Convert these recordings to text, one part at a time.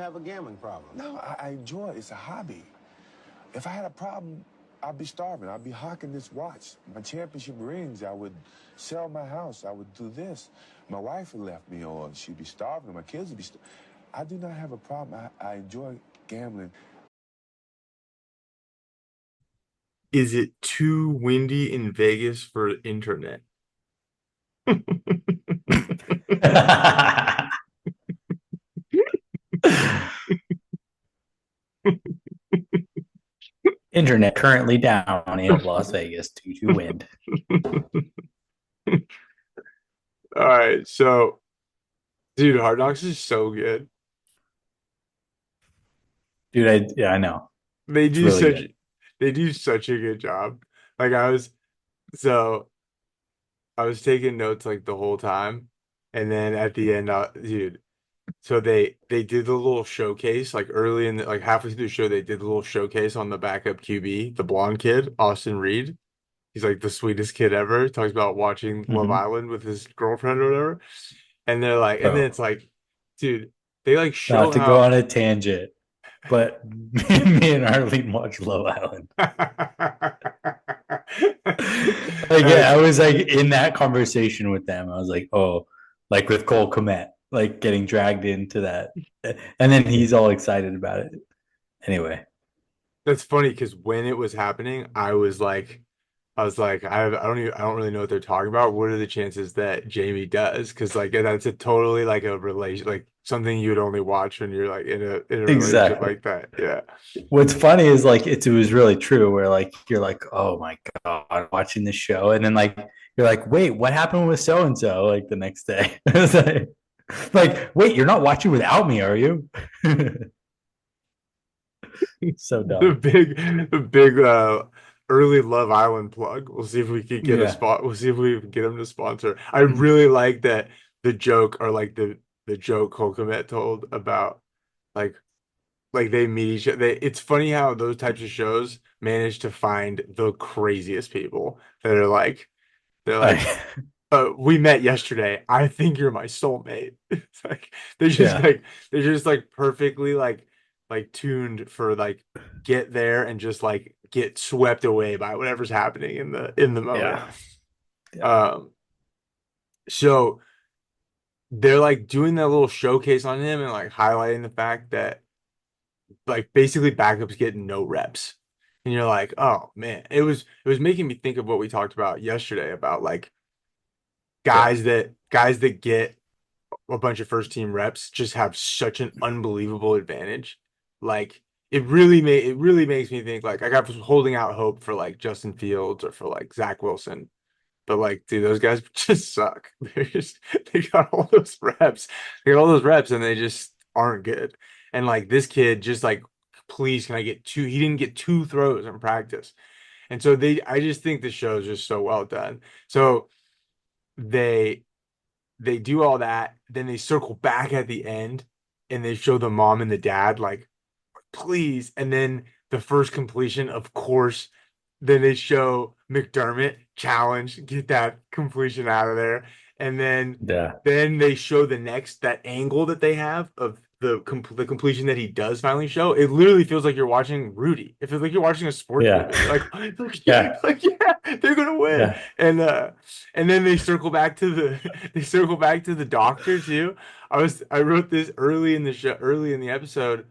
have a gambling problem. No, I enjoy it. It's a hobby. If I had a problem, I'd be starving. I'd be hawking this watch. My championship rings, I would sell my house. I would do this. My wife would left me, or she'd be starving, or my kids would be starving. I do not have a problem. I enjoy gambling. Is it too windy in Vegas for internet? Internet currently down in Las Vegas due to wind. All right, so, dude, Hard Knocks is so good. Dude, I know. They It's do really such good. they do such a good job. Like I was taking notes like the whole time, and then at the end, dude. So they did the little showcase like early in the, like halfway through the show. They did the little showcase on the backup QB, the blonde kid, Austin Reed. He's like the sweetest kid ever. Talks about watching Love Mhm. Island with his girlfriend or whatever. And they're like, and then Bro, it's like, dude, they like show not to go how on a tangent, but me and Arlene watch Love Island. Like, yeah, I was like in that conversation with them. I was like, oh, like with Cole Kmet, like getting dragged into that. And then he's all excited about it. Anyway, That's funny because when it was happening, I was like, I don't really know what they're talking about. What are the chances that Jamie does? Because like that's a totally like a relation, like something you would only watch when you're like in a relationship exactly. like that. Yeah, What's funny is like it was really true where like you're like, oh my God, I'm watching this show. And then like you're like, wait, what happened with so and so like the next day? It's like, wait, you're not watching without me, are you? So the dumb. big early Love Island plug. We'll see if we can get a Yeah. spot. We'll see if we can get them to sponsor. I really like that the joke or like the joke Cole Kmet told about like they meet each other. It's funny how those types of shows manage to find the craziest people that are like they're like I, we met yesterday. I think you're my soulmate. It's like yeah. they're just like perfectly like tuned for like get there and just like get swept away by whatever's happening in the moment. Yeah. Yeah. Um so they're like doing that little showcase on him and like highlighting the fact that like basically backups get no reps. And you're like, oh man, it was making me think of what we talked about yesterday about like Yeah. guys that get a bunch of first team reps just have such an unbelievable advantage. Like it really makes me think like I was holding out hope for like Justin Fields or for like Zach Wilson. But like, dude, those guys just suck. They got all those reps. They got all those reps and they just aren't good. And like this kid just like, please can I get two? He didn't get two throws in practice. And so I just think the show is just so well done. So they they do all that, then they circle back at the end and they show the mom and the dad like, please. And then the first completion, of course, then they show McDermott challenge, get that completion out of there. And Yeah. then they show the next that angle that they have of the completion that he does finally show. It literally feels like you're watching Rudy. It feels like you're watching a sports Yeah. movie. Like, Yeah. like yeah, they're gonna win. Yeah. And then they circle back to the they circle back to the doctor too. I wrote this early in the show, early in the episode.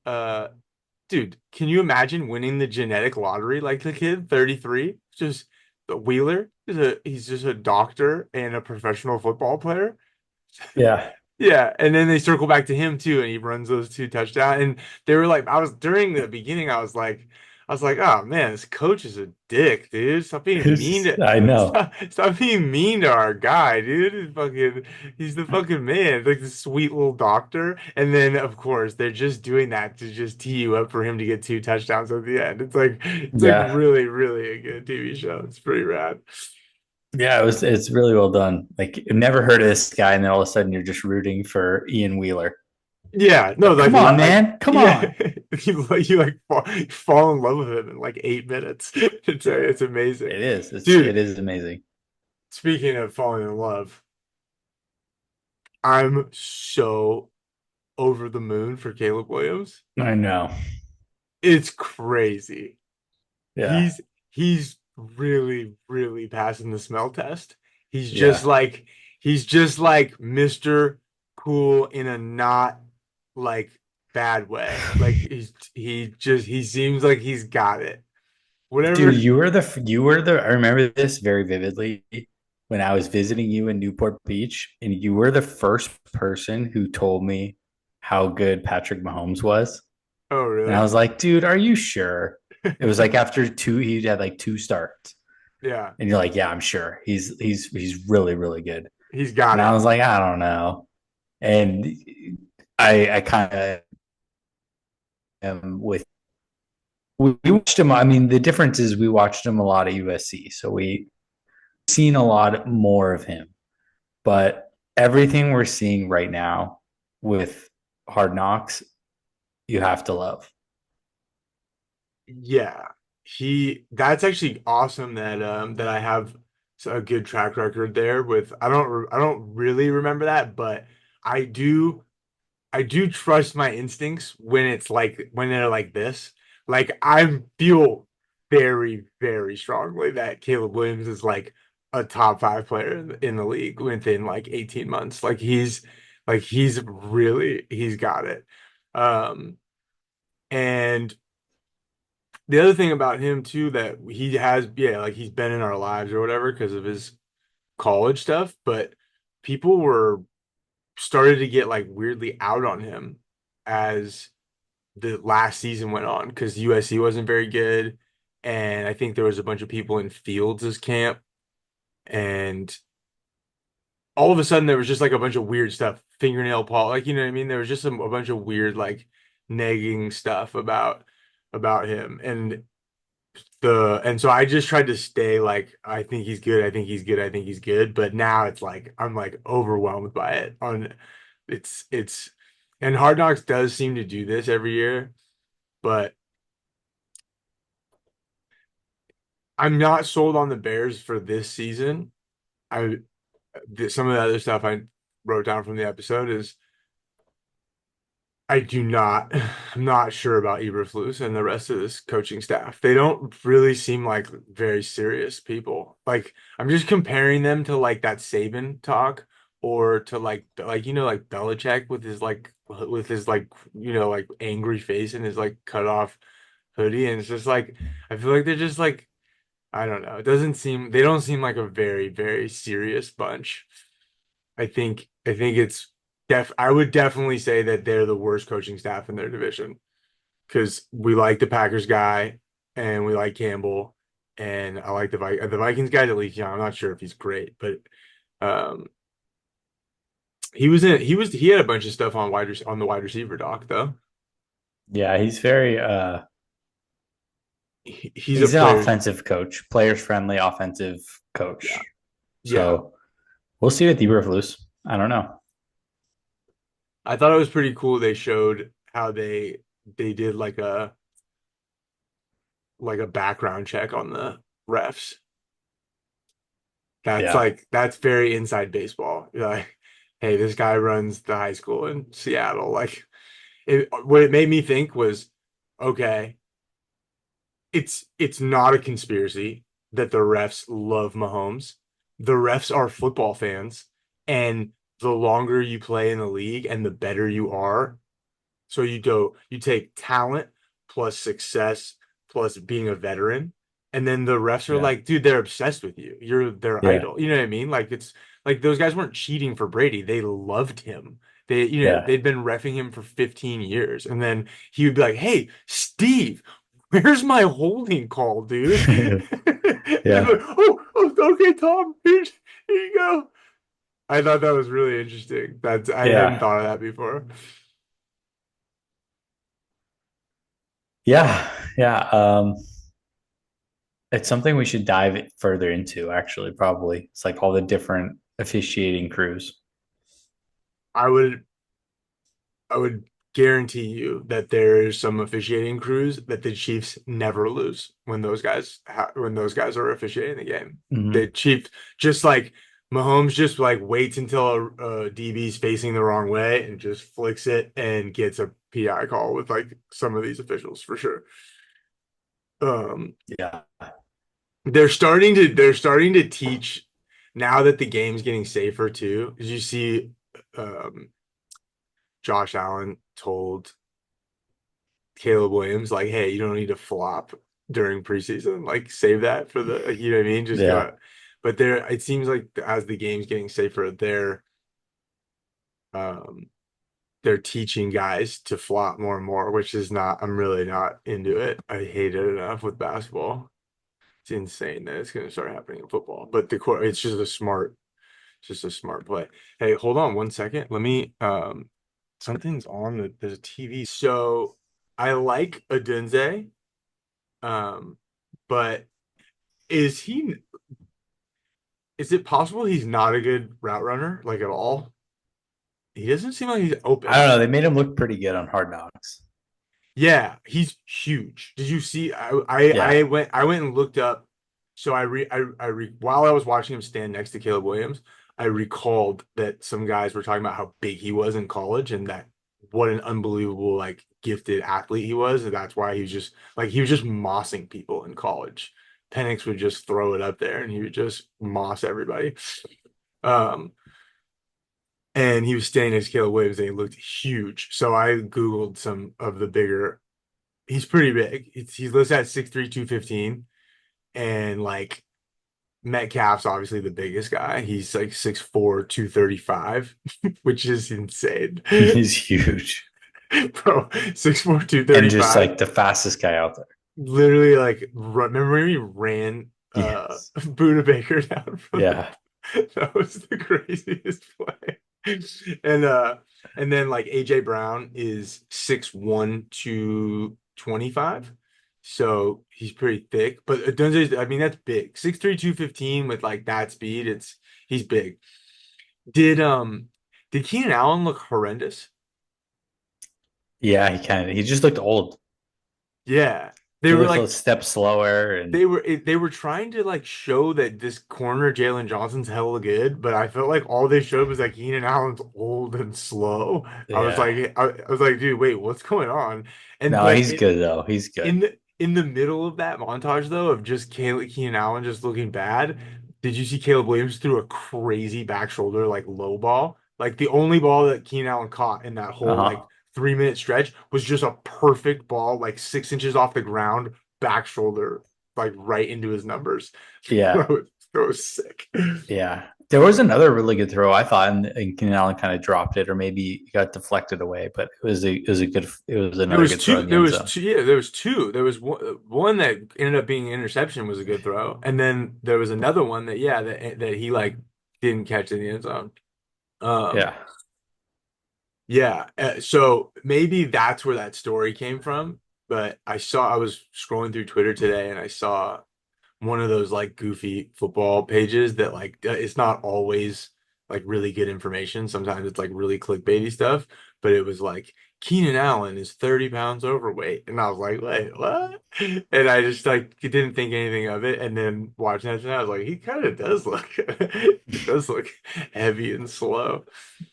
Uh Dude, can you imagine winning the genetic lottery like the kid, 33? Just the Wheeler he's just a doctor and a professional football player. Yeah. Yeah, and then they circle back to him too, and he runs those two touchdowns. And they were like, I was during the beginning, I was like, oh man, this coach is a dick, dude. Stop being mean to I know. stop being mean to our guy, dude. He's the fucking man, like the sweet little doctor. And then of course they're just doing that to just tee you up for him to get two touchdowns at the end. It's like Yeah. really, really a good TV show. It's pretty rad. Yeah, it's really well done. Like you've never heard of this guy, and then all of a sudden you're just rooting for Ian Wheeler. Yeah, no, Like, come on, man. Come yeah, on. you like fall in love with him in like 8 minutes. It's amazing, It is. It dude. is amazing. Speaking of falling in love, I'm so over the moon for Caleb Williams. I know. It's crazy. Yeah. He's really, really passing the smell test. He's just Yeah. like he's just like Mr. Cool in a not like bad way. Like he seems like he's got it. Dude, Whatever. I remember this very vividly when I was visiting you in Newport Beach, and you were the first person who told me how good Patrick Mahomes was. Oh, And I really? was like, dude, are you sure? It was like after two, he had like two starts. Yeah, And you're like, yeah, I'm sure. He's really, really good. he's got And I it. was like, I don't know. And I kind of am with we watched him. I mean, the difference is we watched him a lot at USC, so we seen a lot more of him. But everything we're seeing right now with Hard Knocks, you have to love. Yeah, he. That's actually awesome that that I have a good track record there with. I don't really remember that, but I do. I do trust my instincts when it's like when they're like this. Like I feel very, very strongly that Caleb Williams is like a top five player in the league within like 18 months. Like he's got it. Um and the other thing about him too that he has, yeah, like he's been in our lives or whatever because of his college stuff, but people were started to get like weirdly out on him as the last season went on because USC wasn't very good. And I think there was a bunch of people in Fields' camp. And all of a sudden there was just like a bunch of weird stuff, fingernail paul, like you know what I mean? There was just a bunch of weird like nagging stuff about him. And so I just tried to stay like I think he's good, I think he's good, I think he's good. But now it's like I'm like overwhelmed by it on it's and Hard Knocks does seem to do this every year, but I'm not sold on the Bears for this season. I some of the other stuff I wrote down from the episode is I do not I'm not sure about Eberflus and the rest of this coaching staff. They don't really seem like very serious people. Like I'm just comparing them to like that Saban talk or to like you know like Belichick with his like you know like angry face and his like cut off hoodie and it's just like I feel like they're just like I don't know. It doesn't seem they don't seem like a very, very serious bunch. I think it's I would definitely say that they're the worst coaching staff in their division because we like the Packers guy and we like Campbell and I like the Vikings guy at least young. I'm not sure if he's great, but um he had a bunch of stuff on on the wide receiver doc though. Yeah, he's very He's a he's an player. offensive coach, players friendly offensive Yeah. coach. Yeah. So we'll see with Eberflus. I don't know. I thought it was pretty cool they showed how they did like a background check on the refs. Yeah. That's very inside baseball. You're like, hey, this guy runs the high school in Seattle. Like what it made me think was, okay, it's not a conspiracy that the refs love Mahomes. The refs are football fans, and the longer you play in the league and the better you are, so you take talent plus success plus being a veteran, and then the refs are Yeah. like, dude, they're obsessed with you. You're their Yeah. idol. You know what I mean? Like it's like those guys weren't cheating for Brady. They loved him. Yeah. They'd been reffing him for 15 years. And then he would be like, hey, Steve, where's my holding call, dude? And they'd be Yeah. like, okay, Tom, here you go. I thought that was really interesting. I hadn't Yeah. thought of that before. Yeah. Yeah. It's something we should dive further into, actually, probably. It's like all the different officiating crews. I would I would guarantee you that there is some officiating crews that the Chiefs never lose when those guys are officiating the game. The Mhm. Chiefs just like Mahomes just like waits until a DB's facing the wrong way and just flicks it and gets a PI call with like some of these officials for sure. Um, Yeah. they're starting to teach now that the game's getting safer too. As you see, um, Josh Allen told Caleb Williams like, "Hey, you don't need to flop during preseason. Like, save that for the, you know what I mean? Just go Yeah. out." But there, it seems like as the game's getting safer, um, they're teaching guys to flop more and more, which is not. I'm really not into it. I hate it enough with basketball. It's insane that it's going to start happening in football. But it's just a smart play. Hey, hold on 1 second. Let me something's on there's a TV. So I like Adunze, um, but is he is it possible he's not a good route runner, like at all? He doesn't seem like he's I don't open. know. They made him look pretty good on Hard Knocks. Yeah, he's huge. Did you see? Yeah. I went and looked up. So while I was watching him stand next to Caleb Williams, I recalled that some guys were talking about how big he was in college and that what an unbelievable like gifted athlete he was, and that's why he was just mossing people in college. Penix would just throw it up there and he would just moss everybody. Um, and he was standing next to Caleb Williams and he looked huge. So I Googled some of the bigger. He's pretty big. He's listed at 6'3", 215, and like Metcalf's obviously the biggest guy. He's like 6'4", 235, which is insane. He's huge. Bro, 6'4", And just 235. like the fastest guy out there. Literally like remember when he ran Yes. Buda Baker down from the Yeah. that was the craziest play. And and then like AJ Brown is 6'1", 225. So he's pretty thick. But Dunze's, I mean, that's big. 6'3", 215 with like that speed. He's big. Did um did Keenan Allen look horrendous? Yeah, he just looked old. Yeah. They He were looked a like step slower and they were trying to like show that this corner Jalen Johnson's hella good, but I felt like all they showed was like Keenan Allen's old and slow. yeah. I was like, dude, wait, what's going on? And No, but he's good though. He's good. in the middle of that montage though of just Keenan Allen just looking bad, did you see Caleb Williams threw a crazy back shoulder like low ball? Like the only ball that Keenan Allen caught in that whole like Uh-huh. 3 minute stretch was just a perfect ball, like 6 inches off the ground, back shoulder, like right into his numbers. Yeah. That was sick. Yeah. There was another really good throw, I thought, and Keenan Allen kind of dropped it, or maybe he got deflected away, but it was There another was good throw two. in the There end was zone. two. Yeah, there was two. There was one that ended up being an interception was a good throw, and then there was another one that yeah that he like didn't catch in the end zone. Um, Yeah. yeah. So maybe that's where that story came from. But I was scrolling through Twitter today and I saw one of those like goofy football pages that like it's not always like really good information. Sometimes it's like really clickbaity stuff, but it was like Keenan Allen is 30 pounds overweight. And I was like, wait, what? And I just like didn't think anything of it. And then watching that, tonight, I was like, he kind of does look, he does look heavy and slow.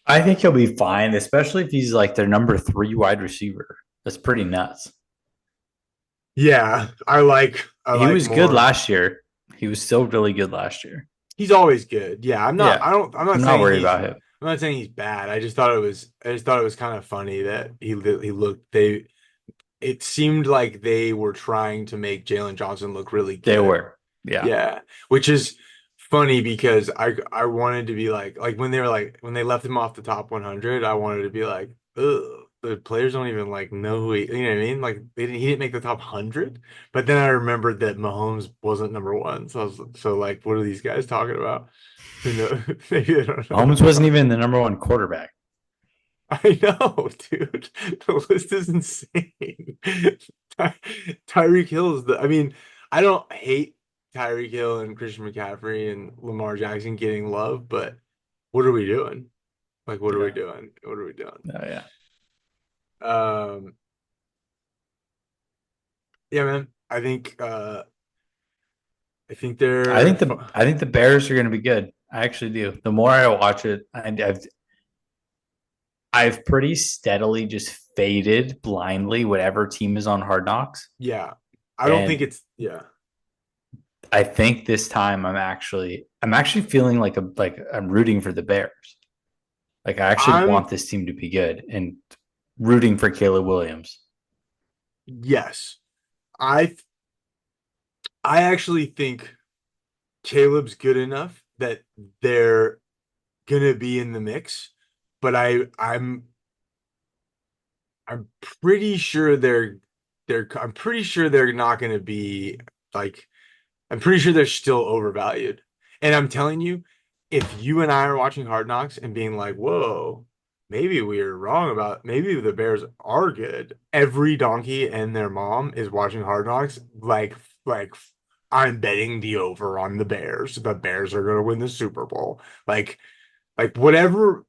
I think he'll be fine, especially if he's like their number 3 wide receiver. That's pretty nuts. Yeah, I He like was good more. last year. He was still really good last year. He's always good. Yeah, Yeah. I'm not I'm not saying worried about him. I'm not saying he's bad. I just thought it was kind of funny that he looked it seemed like they were trying to make Jalen Johnson look really They good. were. Yeah. Yeah, which is funny because I wanted to be like when they were like when they left him off the top 100, I wanted to be like, ugh, the players don't even like know who you know what I mean? Like he didn't make the top 100. But then I remembered that Mahomes wasn't number one, so like, what are these guys talking about? Who know? Maybe they don't know what Mahomes they're wasn't talking. even the number 1 quarterback. I know, dude. The list is insane. Tyreek Hill is the. I mean, I don't hate Tyreek Hill and Christian McCaffrey and Lamar Jackson getting love, but what are we doing? Like, what are we Yeah. doing? What are we doing? Oh yeah. Um, yeah, man. I think I they're. think the Bears are going to be good. I actually do. The more I watch it, I've pretty steadily just faded blindly whatever team is on Hard Knocks. Yeah. I don't think And it's yeah. I think this time I'm actually feeling like I'm rooting for the Bears. Like I actually I'm want this team to be good and rooting for Caleb Williams. yes. I I actually think Caleb's good enough that they're gonna be in the mix, but I'm pretty sure I'm pretty sure they're not gonna be like I'm pretty sure they're still overvalued. And I'm telling you, if you and I are watching Hard Knocks and being like, whoa, maybe we are wrong about maybe the Bears are good. Every donkey and their mom is watching Hard Knocks like I'm betting the over on the Bears. The Bears are gonna win the Super Bowl. Like whatever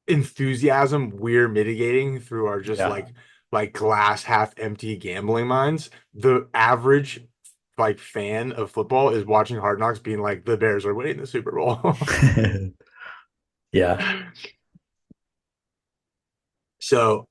enthusiasm we're mitigating through our just Yeah. like glass half empty gambling minds, the average like fan of football is watching Hard Knocks being like the Bears are winning the Super Bowl. Yeah. So